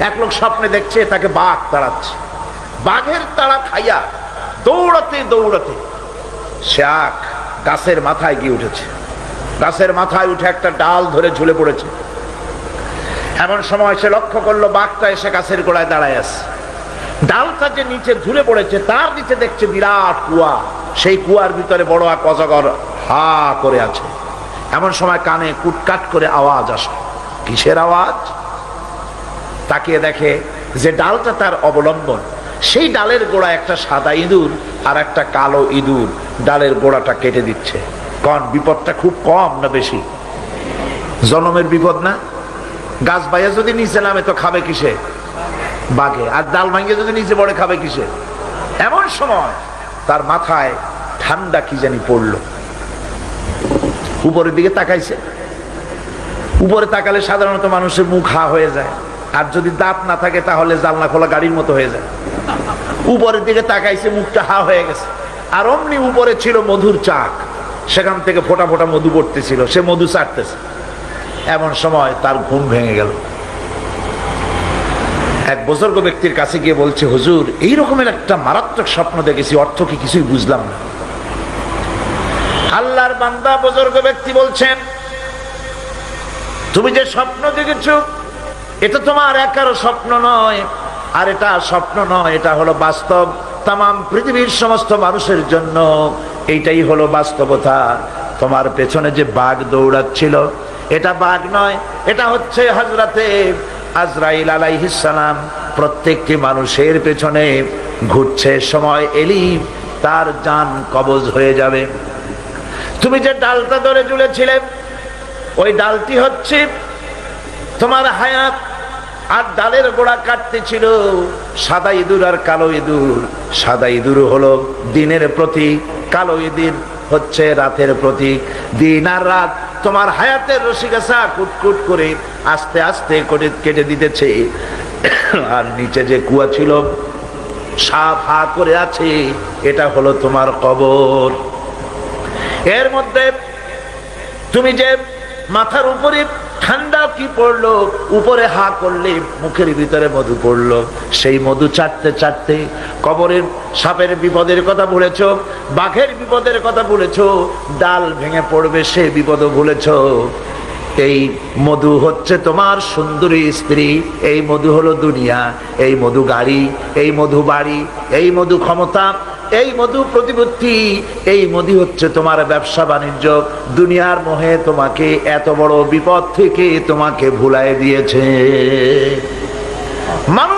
এক লোক স্বপ্নে দেখছে তাকে বাঘ তাড়াচ্ছে, বাঘের তাড়া খাইয়া দৌড়াতে দৌড়াতে সে গাছের মাথায় গিয়ে উঠেছে। গাছের মাথায় উঠে একটা ডাল ধরে ঝুলে পড়েছে। এমন সময় সে লক্ষ্য করলো বাঘটা এসে গাছের গোড়ায় দাঁড়ায় আছে। ডালটা যে নিচে ঝুলে পড়েছে তার নিচে দেখছে বিরাট কুয়া, সেই কুয়ার ভিতরে বড় এক অজগর হা করে আছে। এমন সময় কানে কুটকাট করে আওয়াজ আসে। কিসের আওয়াজ? তাকিয়ে দেখে যে ডালটা তার অবলম্বন, সেই ডালের গোড়া একটা সাদা ইঁদুর আর একটা কালো ইঁদুর ডালের গোড়াটা কেটে দিচ্ছে। কোন বিপদটা খুব কম না বেশি? জনমের বিপদ না? গাছ বাইয়া যদি নিচে নামে তো খাবে কিসে? বাঘে। আর ডাল ভাঙিয়ে যদি নিচে পড়ে খাবে কিসে? এমন সময় তার মাথায় ঠান্ডা কি জানি পড়লো। উপরের দিকে তাকাইছে। উপরে তাকালে সাধারণত মানুষের মুখ হা হয়ে যায়, আর যদি দাঁত না থাকে তাহলে জানলা খোলা গাড়ির মতো হয়ে যায়। উপরের দিকে তাকাইছে, মুখটা হা হয়ে গেছে। আর অমনি উপরে ছিল মধুর চাক, সেখান থেকে ফোটা ফোটা মধু পড়তেছিল, সে মধু চাটতেছে। এমন সময় তার ঘুম ভেঙে গেল। এক বুজুর্গ ব্যক্তির কাছে গিয়ে বলছে, হুজুর এই রকমের একটা মারাত্মক স্বপ্ন দেখেছি, অর্থ কি কিছুই বুঝলাম না। আল্লাহর বান্দা বুজুর্গ ব্যক্তি বলছেন, তুমি যে স্বপ্ন দেখেছো এটা তোমার একারও স্বপ্ন নয়, আর এটা স্বপ্ন নয়, এটা হলো বাস্তব। তামাম পৃথিবীর সমস্ত মানুষের জন্য এইটাই হলো বাস্তবতা। তোমার পেছনে যে বাঘ দৌড়াচ্ছিল এটা বাঘ নয়, এটা হচ্ছে হযরতে আজরাইল আলাইহিস সালাম। প্রত্যেকটি মানুষের পেছনে ঘুরছে, সময় এলি তার জান কবজ হয়ে যাবে। তুমি যে ডালটা ধরে ঝুলেছিলে ওই ডালটি হচ্ছে তোমার হায়াত, আর ডালের গোড়া কাটতেছিল সাদা ইঁদুর আর কালো ইঁদুর। সাদা ইঁদুর হলো দিনের প্রতীক, কালো ইঁদুর হচ্ছে রাতের প্রতীক। দিন আর রাত তোমার হায়াতের রশিগাছা কুটকুট করে আস্তে আস্তে করে কেটে দিতেছে। আর নিচে যে কুয়া ছিল সাপ হা করে আছে, এটা হলো তোমার কবর। এর মধ্যে তুমি যে মাথার উপরে ঠান্ডা কি পড়লো, উপরে হা করলে মুখের ভিতরে মধু পড়লো, সেই মধু চাটতে চাটতে কবরের সাপের বিপদের কথা ভুলেছো, বাঘের বিপদের কথা ভুলেছো, ডাল ভেঙে পড়বে সে বিপদও ভুলেছো। এই মধু হচ্ছে তোমার সুন্দরী স্ত্রী, এই মধু হলো দুনিয়া, এই মধু গাড়ি, এই মধু বাড়ি, এই মধু ক্ষমতা, এই মধু প্রতিপত্তি, এই মধু হচ্ছে তোমার ব্যবসা বাণিজ্য। দুনিয়ার মোহে তোমাকে এত বড় বিপদ থেকে তোমাকে ভুলায় দিয়েছে মানুষ।